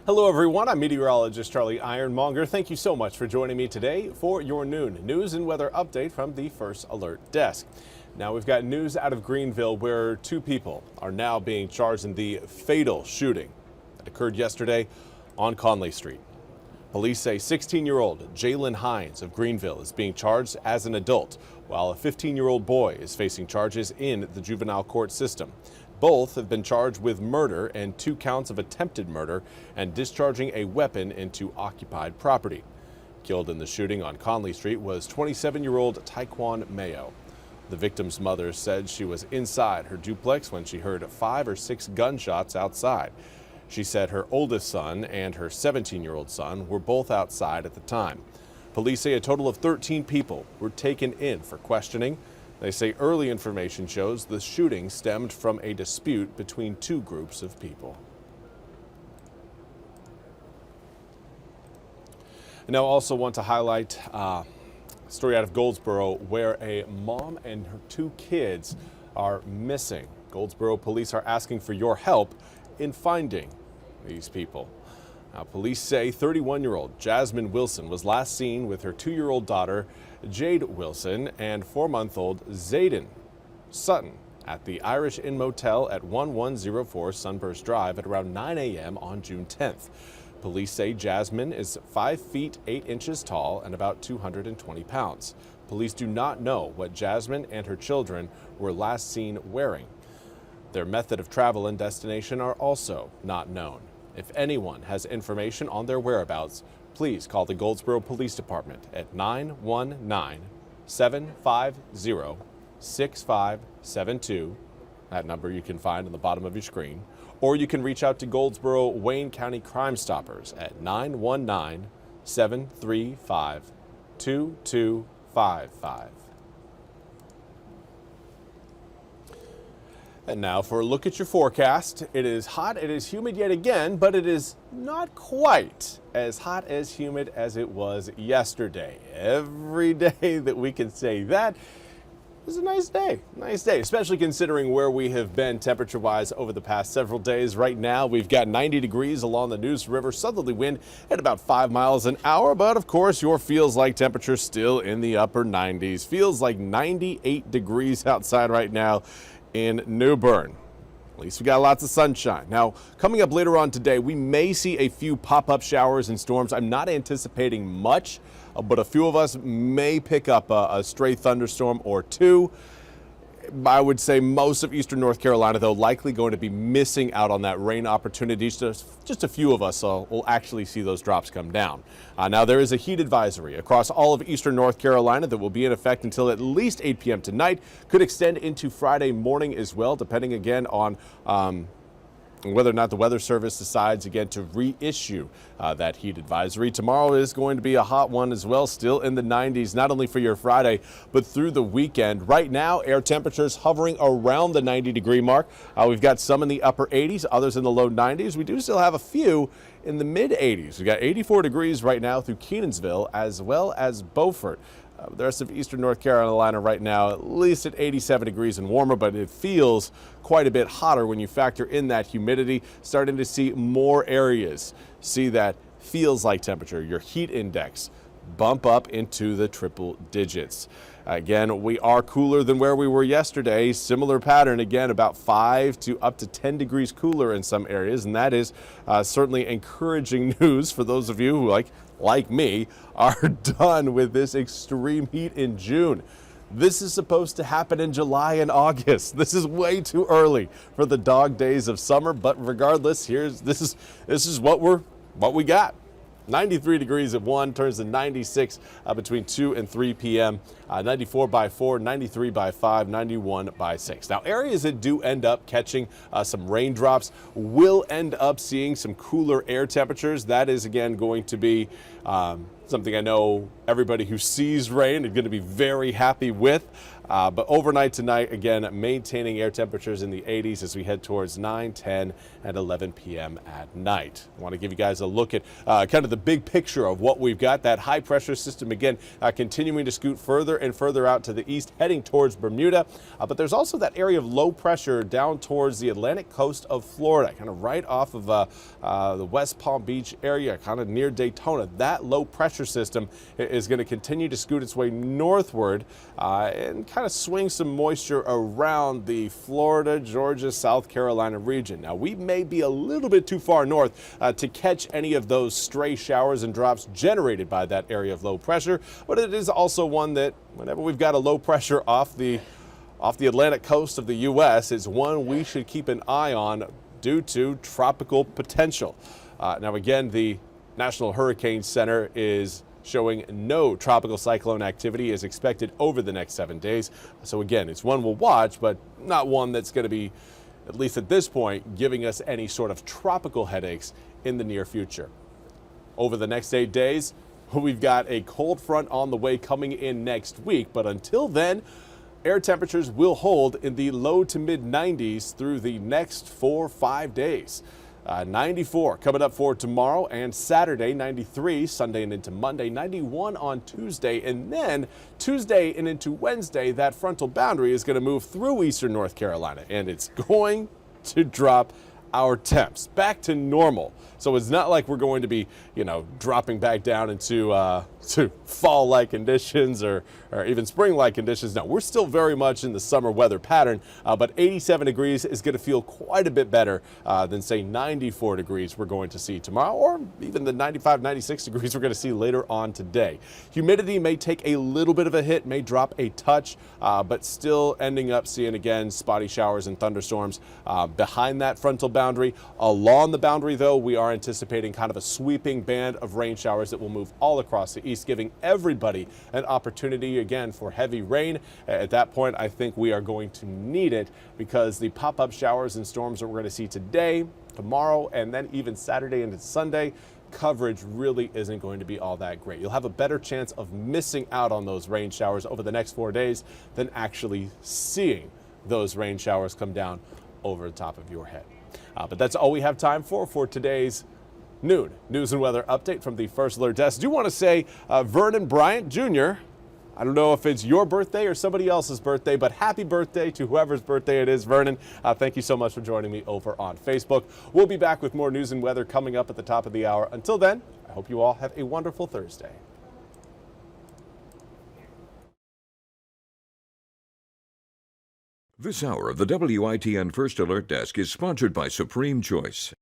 Hello everyone, I'm meteorologist Charlie Ironmonger. Thank you so much for joining me today for your noon news and weather update from the First Alert Desk. Now we've got news out of Greenville where two people are now being charged in the fatal shooting that occurred yesterday on Conley Street. Police say 16-year-old Jalen Hines of Greenville is being charged as an adult, while a 15-year-old boy is facing charges in the juvenile court system. Both have been charged with murder and 2 counts of attempted murder and discharging a weapon into occupied property. Killed in the shooting on Conley Street was 27-year-old Taekwon Mayo. The victim's mother said she was inside her duplex when she heard 5 or 6 gunshots outside. She said her oldest son and her 17-year-old son were both outside at the time. Police say a total of 13 people were taken in for questioning. They say early information shows the shooting stemmed from a dispute between 2 groups of people. And now I also want to highlight a story out of Goldsboro where a mom and her 2 kids are missing. Goldsboro police are asking for your help in finding these people. Now, police say 31-year-old Jasmine Wilson was last seen with her 2-year-old daughter, Jade Wilson, and 4-month-old Zayden Sutton at the Irish Inn Motel at 1104 Sunburst Drive at around 9 a.m. on June 10th. Police say Jasmine is 5 feet 8 inches tall and about 220 pounds. Police do not know what Jasmine and her children were last seen wearing. Their method of travel and destination are also not known. If anyone has information on their whereabouts, please call the Goldsboro Police Department at 919-750-6572. That number you can find on the bottom of your screen. Or you can reach out to Goldsboro Wayne County Crime Stoppers at 919-735-2255. And now for a look at your forecast. It is hot, it is humid yet again, but it is not quite as hot as humid as it was yesterday. Every day that we can say that is a nice day, especially considering where we have been temperature-wise over the past several days. Right now, we've got 90 degrees along the Neuse River, southerly wind at about 5 miles an hour, but of course, your feels like temperature still in the upper 90s. Feels like 98 degrees outside right now in New Bern. At least we got lots of sunshine. Now, coming up later on today, we may see a few pop-up showers and storms. I'm not anticipating much, but a few of us may pick up a stray thunderstorm or 2. I would say most of eastern North Carolina, though, likely going to be missing out on that rain opportunity. Just a few of us will actually see those drops come down. Now, there is a heat advisory across all of eastern North Carolina that will be in effect until at least 8 p.m. tonight. Could extend into Friday morning as well, depending again on whether or not the Weather Service decides again to reissue that heat advisory. Tomorrow is going to be a hot one as well, still in the 90s, not only for your Friday, but through the weekend. Right now, air temperatures hovering around the 90-degree mark. We've got some in the upper 80s, others in the low 90s. We do still have a few in the mid 80s. We've got 84 degrees right now through Kenansville as well as Beaufort. The rest of eastern North Carolina right now, at least at 87 degrees and warmer, but it feels quite a bit hotter when you factor in that humidity. Starting to see more areas see that feels like temperature, your heat index, bump up into the triple digits. Again, we are cooler than where we were yesterday. Similar pattern, again, about 5 to up to 10 degrees cooler in some areas, and that is certainly encouraging news for those of you who, like me, are done with this extreme heat in June. This is supposed to happen in July and August. This is way too early for the dog days of summer, but regardless, this is what we got. 93 degrees at 1, turns to 96 between 2 and 3 p.m., 94 by 4, 93 by 5, 91 by 6. Now, areas that do end up catching some raindrops will end up seeing some cooler air temperatures. That is, again, going to be something I know everybody who sees rain is going to be very happy with. But overnight tonight, again, maintaining air temperatures in the 80s as we head towards 9, 10, and 11 p.m. at night. I want to give you guys a look at kind of the big picture of what we've got. That high pressure system, again, continuing to scoot further and further out to the east, heading towards Bermuda. But there's also that area of low pressure down towards the Atlantic coast of Florida, kind of right off of the West Palm Beach area, kind of near Daytona. That low pressure system is going to continue to scoot its way northward and kind of swing some moisture around the Florida, Georgia, South Carolina region. Now, we may be a little bit too far north to catch any of those stray showers and drops generated by that area of low pressure, but it is also one that whenever we've got a low pressure off the Atlantic coast of the U.S., it's one we should keep an eye on due to tropical potential. Now, again, the National Hurricane Center is showing no tropical cyclone activity is expected over the next 7 days. So again, it's one we'll watch, but not one that's going to be, at least at this point, giving us any sort of tropical headaches in the near future. Over the next 8 days, we've got a cold front on the way coming in next week, but until then, air temperatures will hold in the low to mid 90s through the next 4 or 5 days. 94 coming up for tomorrow and Saturday, 93 Sunday and into Monday, 91 on Tuesday, and then Tuesday and into Wednesday, that frontal boundary is going to move through eastern North Carolina, and it's going to drop our temps back to normal. So it's not like we're going to be, dropping back down into to fall-like conditions or even spring-like conditions. No, we're still very much in the summer weather pattern, but 87 degrees is going to feel quite a bit better than, say, 94 degrees we're going to see tomorrow, or even the 95, 96 degrees we're going to see later on today. Humidity may take a little bit of a hit, may drop a touch, but still ending up seeing, again, spotty showers and thunderstorms behind that frontal boundary. Along the boundary, though, we are anticipating kind of a sweeping band of rain showers that will move all across the east, giving everybody an opportunity again for heavy rain. At that point, I think we are going to need it because the pop-up showers and storms that we're going to see today, tomorrow, and then even Saturday into Sunday, coverage really isn't going to be all that great. You'll have a better chance of missing out on those rain showers over the next 4 days than actually seeing those rain showers come down over the top of your head. But that's all we have time for today's noon news and weather update from the First Alert Desk. I do want to say Vernon Bryant Jr., I don't know if it's your birthday or somebody else's birthday, but happy birthday to whoever's birthday it is, Vernon. Thank you so much for joining me over on Facebook. We'll be back with more news and weather coming up at the top of the hour. Until then, I hope you all have a wonderful Thursday. This hour of the WITN First Alert Desk is sponsored by Supreme Choice.